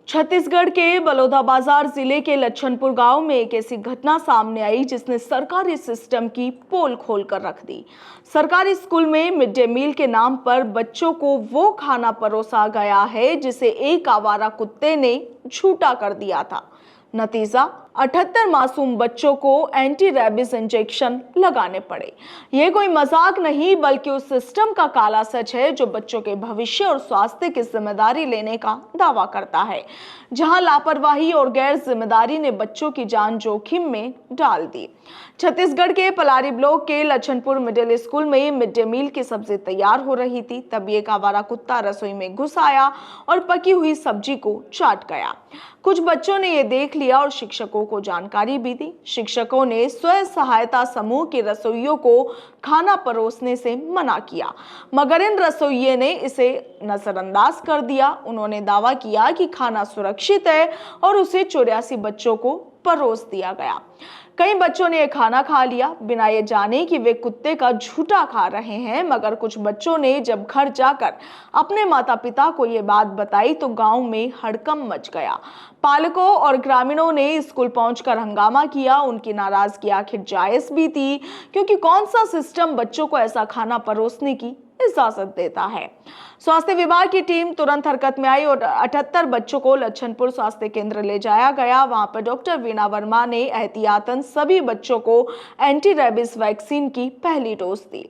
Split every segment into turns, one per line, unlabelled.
छत्तीसगढ़ के बलौदाबाजार जिले के लच्छनपुर गांव में एक ऐसी घटना सामने आई जिसने सरकारी सिस्टम की पोल खोल कर रख दी। सरकारी स्कूल में मिड डे मील के नाम पर बच्चों को वो खाना परोसा गया है जिसे एक आवारा कुत्ते ने झूठा कर दिया था। नतीजा 78 मासूम बच्चों को एंटी रैबिस इंजेक्शन लगाने पड़े। ये कोई मजाक नहीं बल्कि उस सिस्टम का काला सच है जो बच्चों के भविष्य और स्वास्थ्य की जिम्मेदारी लेने का दावा करता है, जहां लापरवाही और गैर जिम्मेदारी ने बच्चों की जान जोखिम में डाल दी। छत्तीसगढ़ के पलारी ब्लॉक के लच्छनपुर मिडिल स्कूल में मिड डे मील की सब्जी तैयार हो रही थी, तभी एक आवारा कुत्ता रसोई में घुस आया और पकी हुई सब्जी को चाट गया। कुछ बच्चों ने यह देख लिया और शिक्षकों को जानकारी भी दी। शिक्षकों ने स्वयं सहायता समूह के रसोइयों को खाना परोसने से मना किया, मगर इन रसोइये ने इसे नजरअंदाज कर दिया। उन्होंने दावा किया कि खाना सुरक्षित है और उसे 84 बच्चों को परोस दिया गया। कई बच्चों ने यह खाना खा लिया बिना ये जाने कि वे कुत्ते का झूठा खा रहे हैं, मगर कुछ बच्चों ने जब घर जाकर अपने माता पिता को ये बात बताई तो गांव में हड़कंप मच गया। पालकों और ग्रामीणों ने स्कूल पहुंचकर हंगामा किया। उनकी नाराजगी आखिर जायज भी थी, क्योंकि कौन सा सिस्टम बच्चों को ऐसा खाना परोसने की इजाजत देता है। स्वास्थ्य विभाग की टीम तुरंत हरकत में आई और 78 बच्चों को लच्छनपुर स्वास्थ्य केंद्र ले जाया गया। वहां पर डॉक्टर वीणा वर्मा ने एहतियातन सभी बच्चों को एंटी रैबिस वैक्सीन की पहली डोज दी।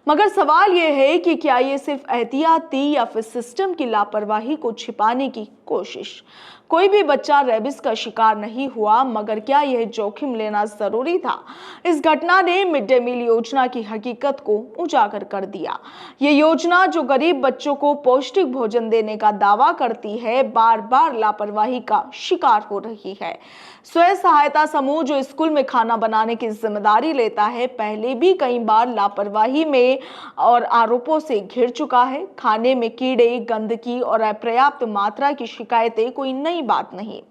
मगर सवाल यह है कि क्या ये सिर्फ एहतियात थी या फिर सिस्टम की लापरवाही को छिपाने की कोशिश। कोई भी बच्चा रेबिस का शिकार नहीं हुआ, मगर क्या यह जोखिम लेना जरूरी था? इस घटना ने मिड डे मील योजना की हकीकत को उजागर कर दिया। ये योजना जो गरीब बच्चों को पौष्टिक भोजन देने का दावा करती है, बार बार लापरवाही का शिकार हो रही है। स्वयं सहायता समूह जो स्कूल में खाना बनाने की जिम्मेदारी लेता है, पहले भी कई बार लापरवाही में और आरोपों से घिर चुका है। खाने में कीड़े, गंदगी और अपर्याप्त मात्रा की शिकायतें कोई नई बात नहीं,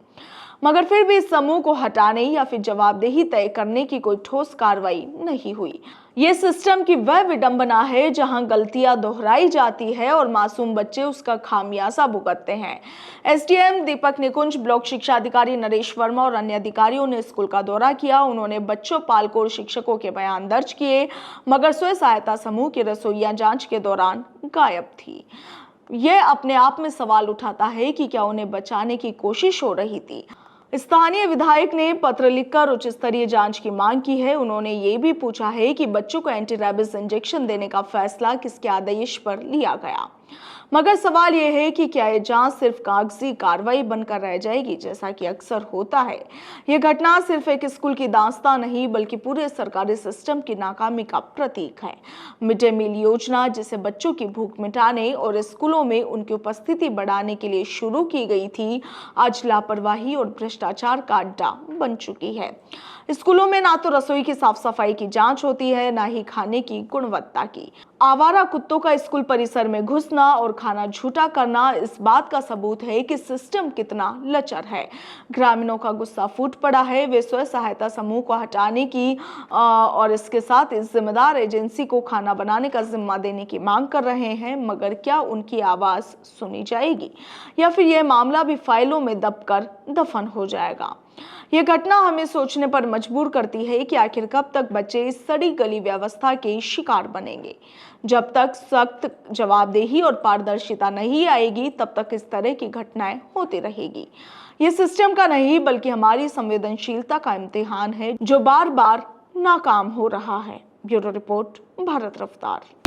मगर फिर भी इस समूह को हटाने या फिर जवाबदेही तय करने की कोई ठोस कार्रवाई नहीं हुई। ये सिस्टम की वह विडंबना है जहां गलतियां दोहराई जाती है और मासूम बच्चे उसका खामियाजा भुगतते हैं। एसडीएम दीपक निकुंज, ब्लॉक शिक्षा अधिकारी नरेश वर्मा और अन्य अधिकारियों ने स्कूल का दौरा किया। उन्होंने बच्चों, पालकों और शिक्षकों के बयान दर्ज किए, मगर स्वयं सहायता समूह की रसोइया जांच के दौरान गायब थी। यह अपने आप में सवाल उठाता है कि क्या उन्हें बचाने की कोशिश हो रही थी। स्थानीय विधायक ने पत्र लिखकर उच्च स्तरीय जांच की मांग की है। उन्होंने ये भी पूछा है कि बच्चों को एंटी रैबिस इंजेक्शन देने का फैसला किसके आदेश पर लिया गया। मगर सवाल यह है कि क्या यह जांच सिर्फ कागजी कार्रवाई बनकर रह जाएगी, जैसा कि अक्सर होता है। यह घटना सिर्फ एक स्कूल की दास्तां नहीं बल्कि पूरे सरकारी सिस्टम की नाकामी का प्रतीक है। मिड डे मील योजना, जिसे बच्चों की भूख मिटाने और स्कूलों में उनकी उपस्थिति बढ़ाने के लिए शुरू की गई थी, आज लापरवाही और भ्रष्टाचार का अड्डा बन चुकी है। स्कूलों में ना तो रसोई की साफ सफाई की जांच होती है, ना ही खाने की गुणवत्ता की। आवारा कुत्तों का स्कूल परिसर में घुसना और खाना झूठा करना इस बात का सबूत है कि सिस्टम कितना लचर है। ग्रामीणों का गुस्सा फूट पड़ा है। वे स्वयं सहायता समूह को हटाने की और इसके साथ इस जिम्मेदार एजेंसी को खाना बनाने का जिम्मा देने की मांग कर रहे हैं, मगर क्या उनकी आवाज सुनी जाएगी या फिर यह मामला भी फाइलों में दबकर दफन हो जाएगा? यह घटना हमें सोचने पर मजबूर करती है कि आखिर कब तक बच्चे इस सड़ी गली व्यवस्था के शिकार बनेंगे। जब तक सख्त जवाबदेही और पारदर्शिता नहीं आएगी, तब तक इस तरह की घटनाएं होती रहेगी। यह सिस्टम का नहीं बल्कि हमारी संवेदनशीलता का इम्तिहान है, जो बार बार नाकाम हो रहा है। ब्यूरो रिपोर्ट, भारत रफ्तार।